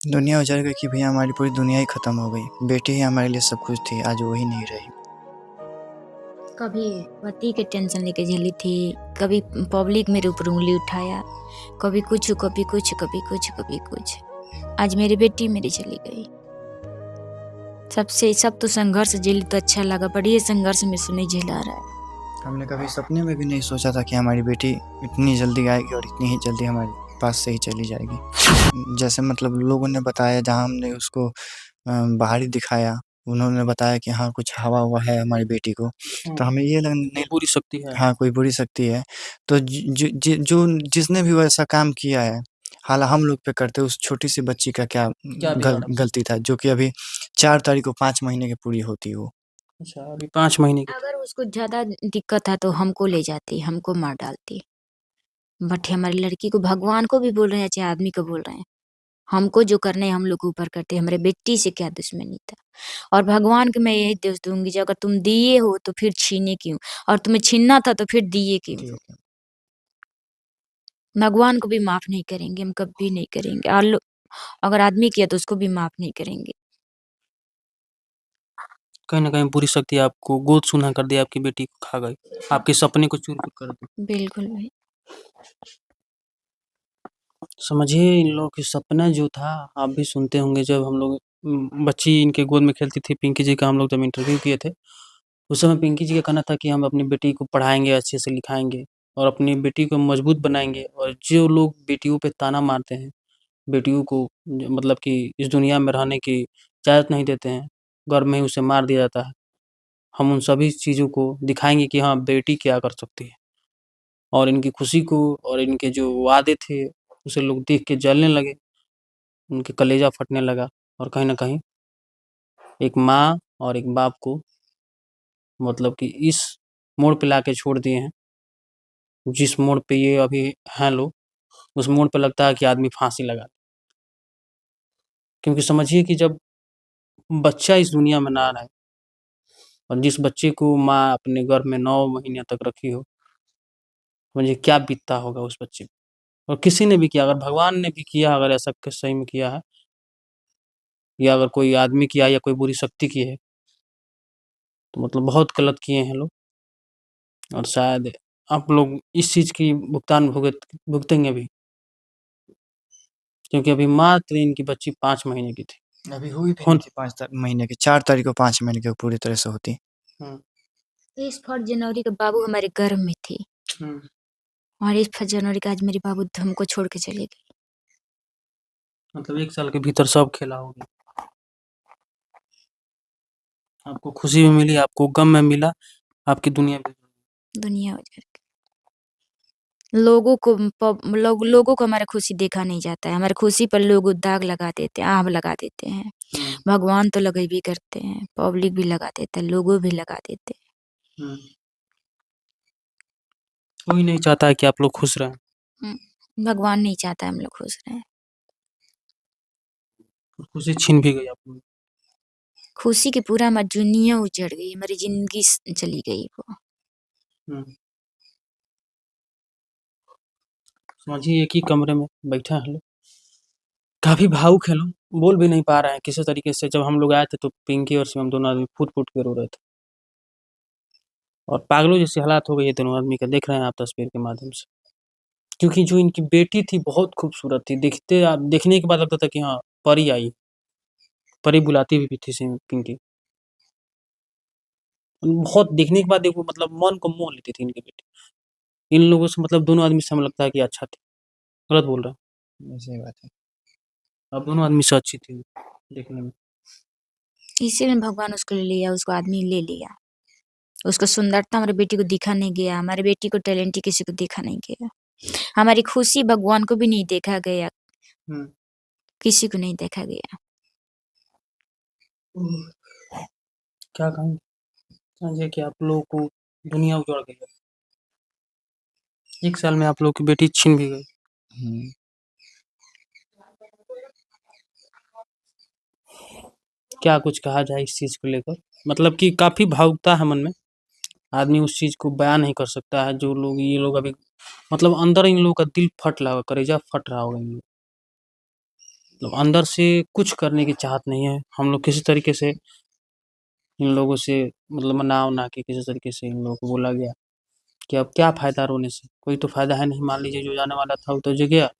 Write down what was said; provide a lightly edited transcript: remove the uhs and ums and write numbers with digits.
दुनिया उजड़ गई कि भैया हमारी पूरी दुनिया ही खत्म हो गई। बेटी ही हमारे लिए सब कुछ थी, आज वो ही नहीं रही। कभी पति के टेंशन लेके झेली थी, कभी पब्लिक मेरे ऊपर उंगली उठाया, कभी कुछ कभी कुछ कभी कुछ कभी कुछ। आज मेरी बेटी मेरी चली गई। सब तो संघर्ष झेली तो अच्छा लगा, पर ये संघर्ष मेरे से नहीं झेला रहा है। हमने कभी सपने में भी नहीं सोचा था कि हमारी बेटी इतनी जल्दी आएगी और इतनी ही जल्दी हमारे पास से ही चली जाएगी। जैसे मतलब लोगों ने बताया, जहाँ हमने उसको बाहर ही दिखाया, उन्होंने बताया कि हाँ कुछ हवा है हमारी बेटी को, तो हमें ये लगने बुरी शक्ति है। हाँ कोई बुरी शक्ति है। तो जो जिसने भी वैसा काम किया है, हालांकि हम लोग पे करते, उस छोटी सी बच्ची का क्या गलती था, जो कि अभी 4 तारीख को 5 महीने की पूरी होती हो। अच्छा, अभी 5 महीने की। अगर उसको ज्यादा दिक्कत था तो हमको ले जाती, हमको मार डालती। बट हमारी लड़की को, भगवान को भी बोल रहे हैं, चाहे आदमी को बोल रहे हैं, हमको जो करने हम लोग ऊपर करते। हमारे बेटी से क्या दुश्मनी था। और भगवान को मैं यही दोष दूंगी, जो अगर तुम दिए हो तो फिर छीने क्यों, और तुम्हें छीनना था तो फिर दिए क्यों। भगवान को भी माफ नहीं करेंगे, हम कभी नहीं करेंगे। और अगर आदमी किया तो उसको भी माफ नहीं करेंगे। कहीं न कहीं बुरी शक्ति आपको गोद सूना कर दिया, आपकी बेटी को खा गई, आपके सपने को चूर-चूर कर दी। बिल्कुल भाई। समझिए, इन लोगों के सपना जो था, आप भी सुनते होंगे, जब हम लोग बच्ची इनके गोद में खेलती थी, पिंकी जी का हम लोग जब इंटरव्यू किए थे, उस समय पिंकी जी का कहना था कि हम अपनी बेटी को पढ़ाएँगे, अच्छे से लिखाएँगे और अपनी बेटी को मजबूत बनाएँगे। और जो लोग बेटियों पे ताना मारते हैं, बेटियों को मतलब कि इस दुनिया में रहने की इजाज़त नहीं देते हैं, गर्भ में ही उसे मार दिया जाता है। हम उन सभी चीज़ों को दिखाएँगे कि हाँ, बेटी क्या कर सकती है। और इनकी खुशी को और इनके जो वादे थे, उसे लोग देख के जलने लगे, उनके कलेजा फटने लगा। और कहीं न कहीं एक माँ और एक बाप को मतलब कि इस मोड़ पे लाके छोड़ दिए हैं, जिस मोड़ पे ये अभी हैं लोग, उस मोड़ पे लगता है कि आदमी फांसी लगा ले। क्योंकि समझिए कि जब बच्चा इस दुनिया में ना रहे और जिस बच्चे को माँ अपने गर्भ में 9 महीने तक रखी हो, समझिए क्या बीतता होगा उस बच्चे पे। और किसी ने भी किया, अगर भगवान ने भी किया, अगर ऐसा सही में किया है, या अगर कोई आदमी किया या कोई बुरी शक्ति की है, तो मतलब बहुत गलत किए हैं लोग। और शायद आप लोग इस चीज़ की भुगतान भुगतेंगे भी, क्योंकि अभी मात्र इनकी बच्ची 5 महीने की थी। अभी हुई भी नहीं थी 5 महीने की, 4 तारीख को 5 महीने की पूरी तरह से होती। 31 जनवरी का बाबू हमारे गर्भ में थी, और 1 जनवरी का आज मेरे बाबू हमको छोड़ के चले गए। मतलब 1 साल के भीतर सब खेला हो गया। आपको खुशी में मिली, आपको गम में मिला, आपकी दुनिया भी। दुनिया उजड़ गई। लोगों को हमारा खुशी देखा नहीं जाता है। हमारी खुशी पर लोग दाग लगा देते हैं, आग लगा देते हैं। भगवान तो लगे भी करते हैं, पब्लिक भी लगा देता है, लोगों भी लगा देते हैं। कोई नहीं चाहता है कि आप लोग खुश रहें। भगवान नहीं चाहता हम लोग खुश रहें। खुशी छीन भी गई आप लोगों की। खुशी की पूरा हमारी दुनिया उजड़ गई, हमारी जिंदगी चली गई वो। समझिए एक ही कमरे में बैठे हैं लोग, काफ़ी भावुक हैं लोग, बोल भी नहीं पा रहे हैं किसी तरीके से। जब हम लोग आए थे तो पिंकी और शिवम दोनों आदमी फूट-फूट के रो रहे थे। और पागलों जैसी हालात हो गई है दोनों आदमी का, देख रहे हैं आप तस्वीर के माध्यम से। क्योंकि जो इनकी बेटी थी बहुत खूबसूरत थी, देखने के बाद लगता था कि हाँ, परी आई। परी बुलाती भी थी पिंकी। बहुत देखने के बाद देखो मतलब मन को मोह लेती थी इनकी बेटी। इन लोगों से मतलब दोनों आदमी से हमें लगता है कि अच्छा थी। गलत बोल रहा हूँ? सही बात है। अब दोनों आदमी से अच्छी थी देखने में। इसीलिए भगवान उसको ले लिया, उसको आदमी ले लिया। उसको सुंदरता हमारी बेटी को दिखा नहीं गया, हमारी बेटी को टैलेंट किसी को देखा नहीं गया, हमारी खुशी भगवान को भी नहीं देखा गया, किसी को नहीं देखा गया। क्या कहूँ, समझिए कि आप लोगों को दुनिया उजड़ गई है। 1 साल में आप लोगों की बेटी छीन भी गई। क्या कुछ कहा जाए इस चीज़ को लेकर? मतलब कि काफ़ी भावुकता है मन में। आदमी उस चीज़ को बयान नहीं कर सकता है, जो लोग ये लोग अभी मतलब अंदर इन लोगों का दिल फट रहा होगा, कलेजा फट रहा होगा इन लोग। मतलब अंदर से कुछ करने की चाहत नहीं है। हम लोग किसी तरीके से इन लोगों से मतलब मना-वना के किसी तरीके से इन लोगों को बोला गया कि अब क्या फ़ायदा रोने से? कोई तो फ़ायदा है नहीं। मान लीजिए जो जाने वाला था वो तो जा गया।